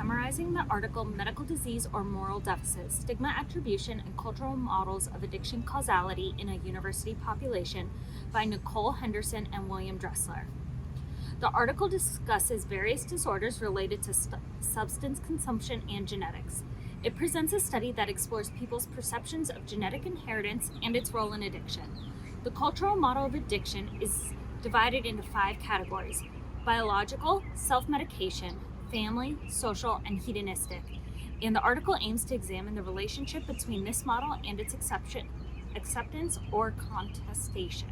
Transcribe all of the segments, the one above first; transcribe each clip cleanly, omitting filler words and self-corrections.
summarizing the article Medical Disease or Moral Deficit, Stigma Attribution and Cultural Models of Addiction Causality in a University Population by Nicole Henderson and William Dressler. The article discusses various disorders related to substance consumption and genetics. It presents a study that explores people's perceptions of genetic inheritance and its role in addiction. The cultural model of addiction is divided into 5 categories: biological, self-medication, family, social, and hedonistic. And the article aims to examine the relationship between this model and its acceptance or contestation.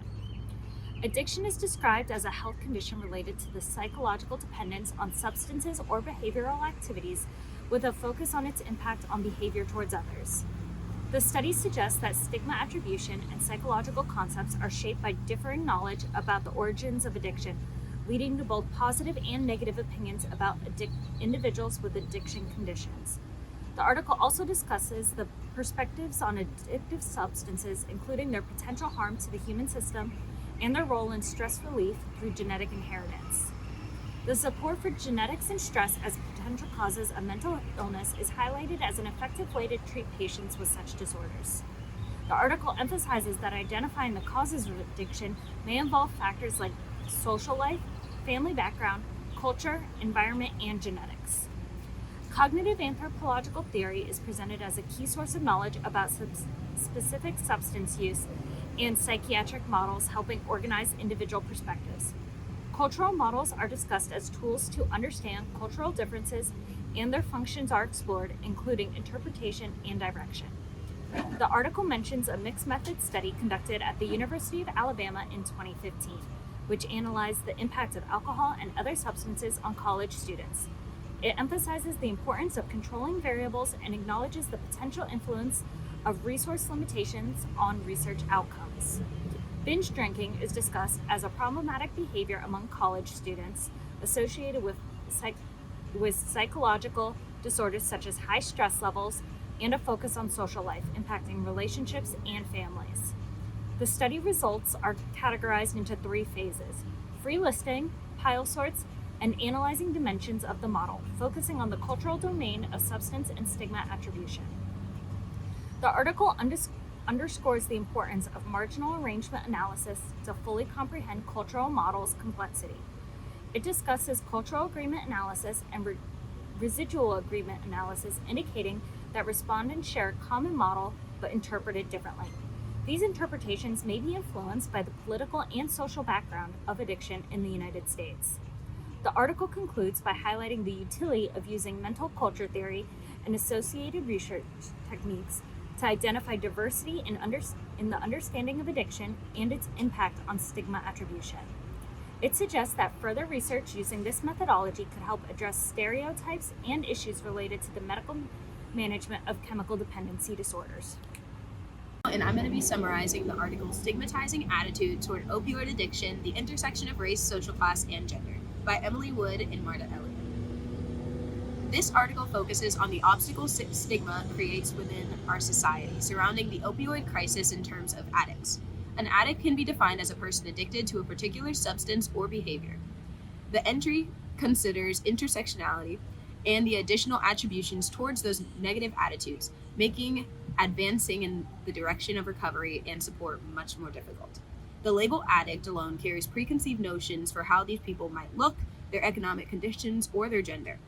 Addiction is described as a health condition related to the psychological dependence on substances or behavioral activities with a focus on its impact on behavior towards others. The study suggests that stigma attribution and psychological concepts are shaped by differing knowledge about the origins of addiction, leading to both positive and negative opinions about individuals with addiction conditions. The article also discusses the perspectives on addictive substances, including their potential harm to the human system and their role in stress relief through genetic inheritance. The support for genetics and stress as potential causes of mental illness is highlighted as an effective way to treat patients with such disorders. The article emphasizes that identifying the causes of addiction may involve factors like social life, family background, culture, environment, and genetics. Cognitive anthropological theory is presented as a key source of knowledge about specific substance use and psychiatric models helping organize individual perspectives. Cultural models are discussed as tools to understand cultural differences, and their functions are explored, including interpretation and direction. The article mentions a mixed method study conducted at the University of Alabama in 2015, which analyzed the impact of alcohol and other substances on college students. It emphasizes the importance of controlling variables and acknowledges the potential influence of resource limitations on research outcomes. Binge drinking is discussed as a problematic behavior among college students associated with psychological disorders such as high stress levels and a focus on social life, impacting relationships and families. The study results are categorized into 3 phases: free listing, pile sorts, and analyzing dimensions of the model, focusing on the cultural domain of substance and stigma attribution. The article underscores the importance of marginal arrangement analysis to fully comprehend cultural models' complexity. It discusses cultural agreement analysis and residual agreement analysis, indicating that respondents share a common model but interpret it differently. These interpretations may be influenced by the political and social background of addiction in the United States. The article concludes by highlighting the utility of using mental culture theory and associated research techniques to identify diversity in the understanding of addiction and its impact on stigma attribution. It suggests that further research using this methodology could help address stereotypes and issues related to the medical management of chemical dependency disorders. And I'm going to be summarizing the article Stigmatizing Attitude Toward Opioid Addiction, the Intersection of Race, Social Class, and Gender by Emily Wood and Marta Elliott. This article focuses on the obstacles stigma creates within our society surrounding the opioid crisis in terms of addicts. An addict can be defined as a person addicted to a particular substance or behavior. The entry considers intersectionality and the additional attributions towards those negative attitudes, making advancing in the direction of recovery and support much more difficult. The label addict alone carries preconceived notions for how these people might look, their economic conditions, or their gender.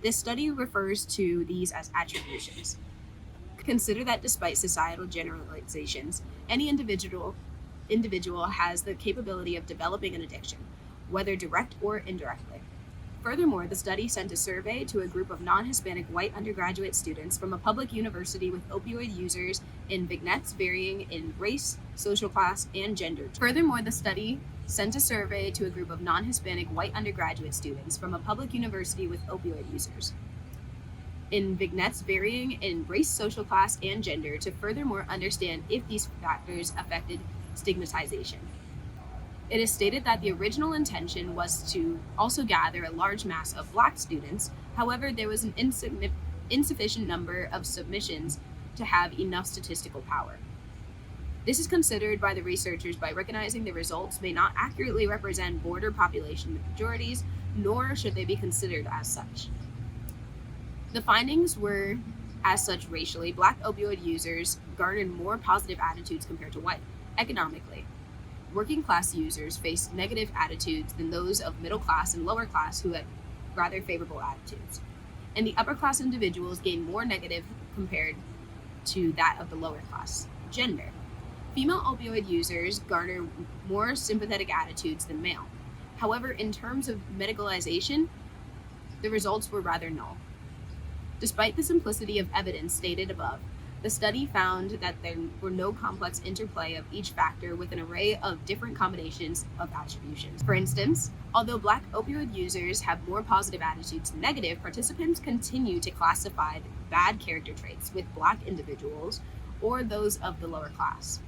This study refers to these as attributions. Consider that despite societal generalizations, any individual has the capability of developing an addiction, whether direct or indirectly. Furthermore, the study sent a survey to a group of non-Hispanic white undergraduate students from a public university with opioid users in vignettes varying in race, social class, and gender. Furthermore, the study sent a survey to a group of non-Hispanic white undergraduate students from a public university with opioid users in vignettes varying in race, social class, and gender to furthermore understand if these factors affected stigmatization. It is stated that the original intention was to also gather a large mass of Black students. However, there was an insufficient number of submissions to have enough statistical power. This is considered by the researchers by recognizing the results may not accurately represent border population majorities, nor should they be considered as such. The findings were, as such, racially, Black opioid users garnered more positive attitudes compared to white. Economically, working class users faced negative attitudes than those of middle class and lower class who had rather favorable attitudes. And the upper class individuals gained more negative compared to that of the lower class. Gender. Female opioid users garner more sympathetic attitudes than male. However, in terms of medicalization, the results were rather null. Despite the simplicity of evidence stated above, the study found that there were no complex interplay of each factor with an array of different combinations of attributions. For instance, although Black opioid users have more positive attitudes than negative, participants continue to classify bad character traits with Black individuals or those of the lower class.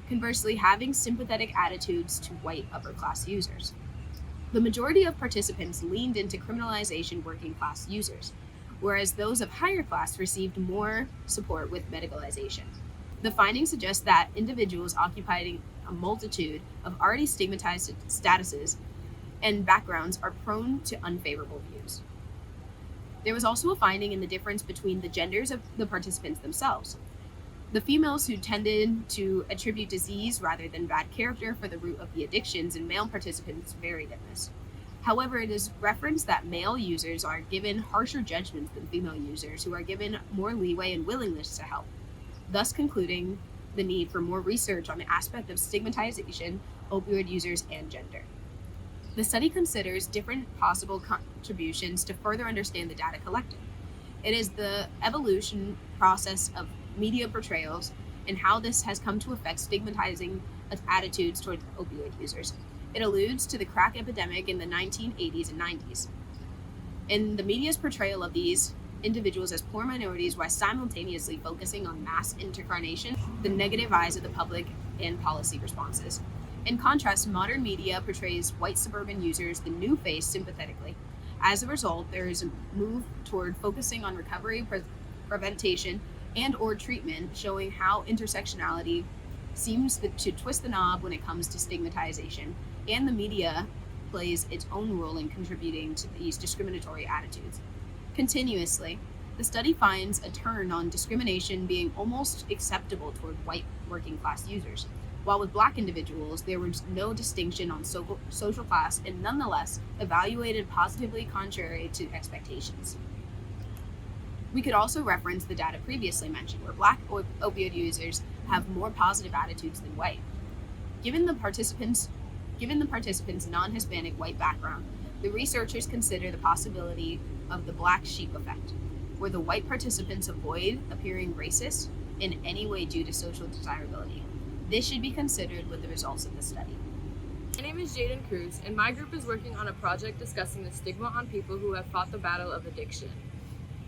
Conversely, having sympathetic attitudes to white upper class users. The majority of participants leaned into criminalization working class users, whereas those of higher class received more support with medicalization. The findings suggest that individuals occupying a multitude of already stigmatized statuses and backgrounds are prone to unfavorable views. There was also a finding in the difference between the genders of the participants themselves. The females who tended to attribute disease rather than bad character for the root of the addictions, and male participants varied in this. However, it is referenced that male users are given harsher judgments than female users, who are given more leeway and willingness to help, thus concluding the need for more research on the aspect of stigmatization, opioid users, and gender. The study considers different possible contributions to further understand the data collected. It is the evolution process of media portrayals and how this has come to affect stigmatizing attitudes toward opioid users. It alludes to the crack epidemic in the 1980s and 90s, and the media's portrayal of these individuals as poor minorities while simultaneously focusing on mass incarceration, the negative eyes of the public, and policy responses. In contrast, modern media portrays white suburban users, the new face, sympathetically. As a result, there is a move toward focusing on recovery, prevention, and or treatment, showing how intersectionality seems to twist the knob when it comes to stigmatization, and the media plays its own role in contributing to these discriminatory attitudes. Continuously, the study finds a turn on discrimination being almost acceptable toward white working class users, while with Black individuals there was no distinction on social class and nonetheless evaluated positively contrary to expectations. We could also reference the data previously mentioned, where Black opioid users have more positive attitudes than white. Given the participants' non-Hispanic white background, the researchers consider the possibility of the black sheep effect, where the white participants avoid appearing racist in any way due to social desirability. This should be considered with the results of the study. My name is Jadyn Cruz, and my group is working on a project discussing the stigma on people who have fought the battle of addiction.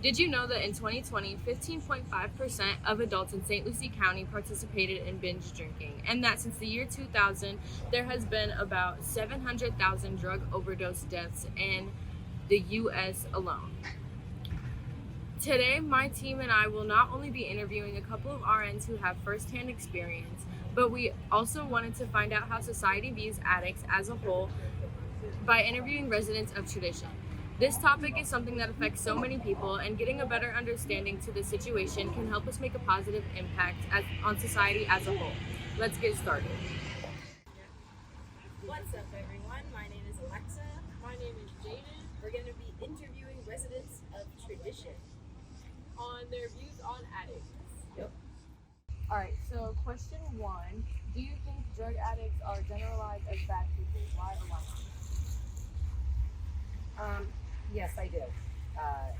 Did you know that in 2020, 15.5% of adults in St. Lucie County participated in binge drinking, and that since the year 2000, there has been about 700,000 drug overdose deaths in the U.S. alone? Today, my team and I will not only be interviewing a couple of RNs who have firsthand experience, but we also wanted to find out how society views addicts as a whole by interviewing residents of Tradition. This topic is something that affects so many people, and getting a better understanding to the situation can help us make a positive impact on society as a whole. Let's get started. What's up, everyone? My name is Alexa. My name is Jadyn, We're going to be interviewing residents of Tradition. on their views on addicts. Yep. Alright, so question 1. Do you think drug addicts are generalized as bad people? Why or why not? Yes, I do.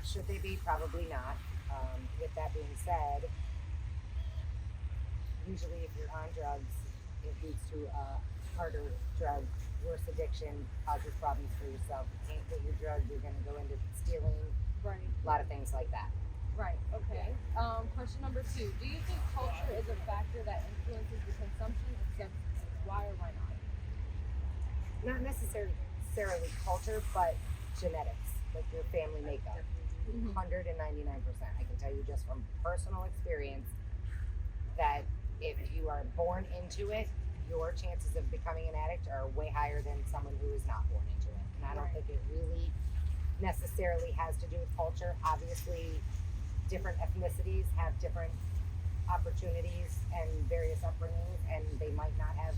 Should they be? Probably not. With that being said, usually if you're on drugs, it leads to a harder drug, worse addiction, causes problems for yourself. You can't get your drug, you're going to go into stealing, Right. a lot of things like that. Right, okay. Question number 2. Do you think culture is a factor that influences the consumption of substances? Why or why not? Not necessarily culture, but genetics, like your family makeup. 199%. I can tell you just from personal experience that if you are born into it, your chances of becoming an addict are way higher than someone who is not born into it. And I don't think it really necessarily has to do with culture. Obviously, different ethnicities have different opportunities and various upbringings, and they might not have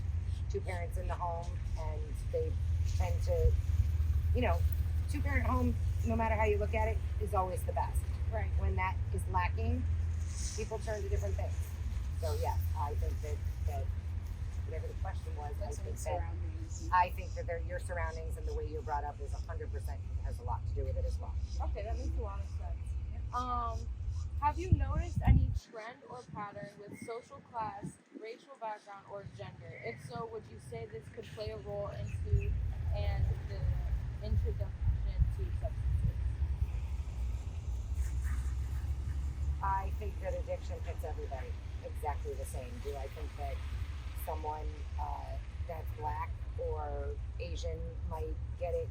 two parents in the home, and they tend to, you know, two parent home, no matter how you look at it, is always the best. Right. When that is lacking, people turn to different things. So yes, I think that whatever the question was, I think that your surroundings and the way you're brought up is 100% has a lot to do with it as well. Okay, that makes a lot of sense. Have you noticed any trend or pattern with social class, racial background, or gender? If so, would you say this could play a role into and the introduction to substances? I think that addiction hits everybody exactly the same. Do I think that someone that's black or Asian might get it?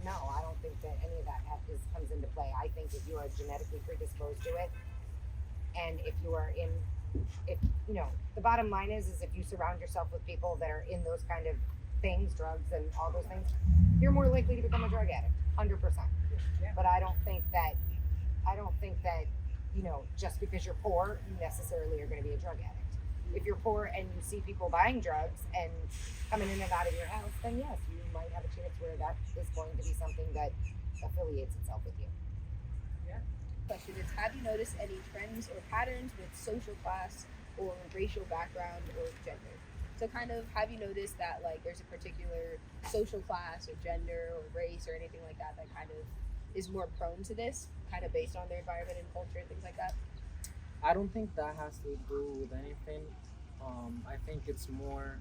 No, I don't think that any of that comes into play. I think if you are genetically predisposed to it, and if you are if you know, the bottom line is if you surround yourself with people that are in those kind of things, drugs and all those things, you're more likely to become a drug addict, 100%. But I don't think that you know, just because you're poor, you necessarily are going to be a drug addict. If you're poor and you see people buying drugs and coming in and out of your house, then yes, you might have a chance where that is going to be something that affiliates itself with you. Question is, have you noticed any trends or patterns with social class or racial background or gender? So kind of, have you noticed that like there's a particular social class or gender or race or anything like that that kind of is more prone to this, kind of based on their environment and culture and things like that? I don't think that has to do with anything. I think it's more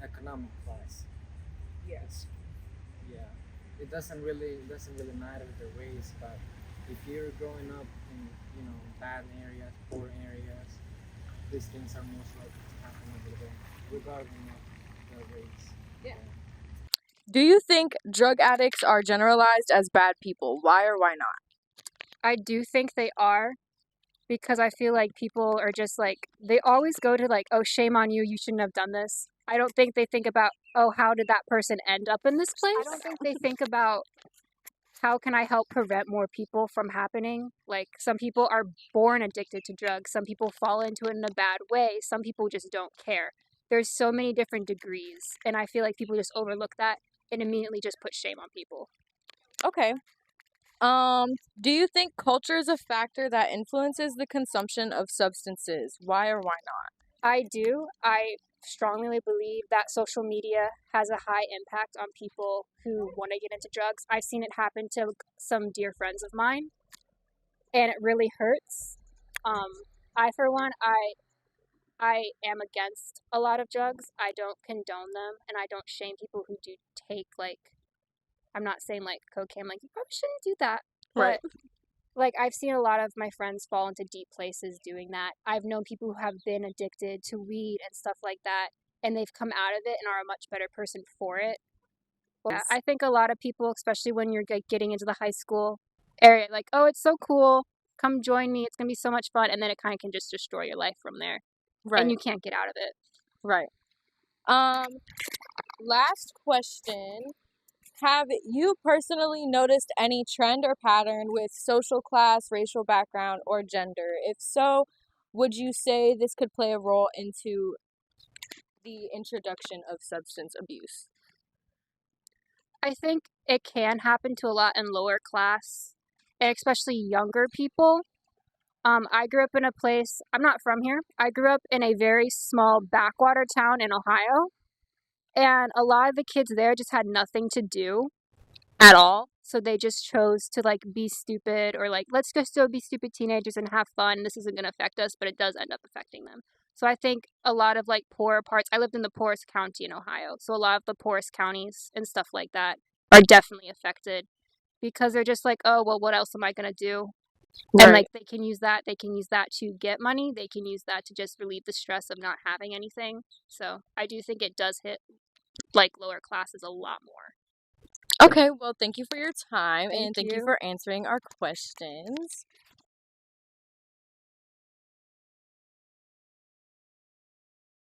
economic class. Yes. Yeah, it doesn't really matter the race, but if you're growing up in bad areas, poor areas, these things are most likely to happen over there, regardless of the race. Yeah. Do you think drug addicts are generalized as bad people? Why or why not? I do think they are, because I feel like people are just like, they always go to like, oh, shame on you, you shouldn't have done this. I don't think they think about, oh, how did that person end up in this place? I don't think they think about, how can I help prevent more people from happening? Like, some people are born addicted to drugs. Some people fall into it in a bad way. Some people just don't care. There's so many different degrees, and I feel like people just overlook that and immediately just put shame on people. Okay. Do you think culture is a factor that influences the consumption of substances? Why or why not? I do. I strongly believe that social media has a high impact on people who want to get into drugs. I've seen it happen to some dear friends of mine, and it really hurts. I, for one, I am against a lot of drugs. I don't condone them, and I don't shame people who do take, like, I'm not saying like cocaine, like, you probably shouldn't do that. But Right. like, I've seen a lot of my friends fall into deep places doing that. I've known people who have been addicted to weed and stuff like that, and they've come out of it and are a much better person for it. Yeah, I think a lot of people, especially when you're getting into the high school area, like, oh, it's so cool, come join me, it's going to be so much fun, and then it kind of can just destroy your life from there. Right. And you can't get out of it. Right. Last question. Have you personally noticed any trend or pattern with social class, racial background, or gender? If so, would you say this could play a role into the introduction of substance abuse? I think it can happen to a lot in lower class, and especially younger people. I grew up in a place, I'm not from here. I grew up in a very small backwater town in Ohio, and a lot of the kids there just had nothing to do at all. So they just chose to like be stupid, or like, let's just go be stupid teenagers and have fun. This isn't going to affect us, but it does end up affecting them. So I think a lot of like poorer parts, I lived in the poorest county in Ohio. So a lot of the poorest counties and stuff like that are definitely affected, because they're just like, oh, well, what else am I going to do? And like, they can use that to get money. They can use that to just relieve the stress of not having anything. So I do think it does hit like lower classes a lot more. Okay, well, thank you for your time, and thank you you. for answering our questions.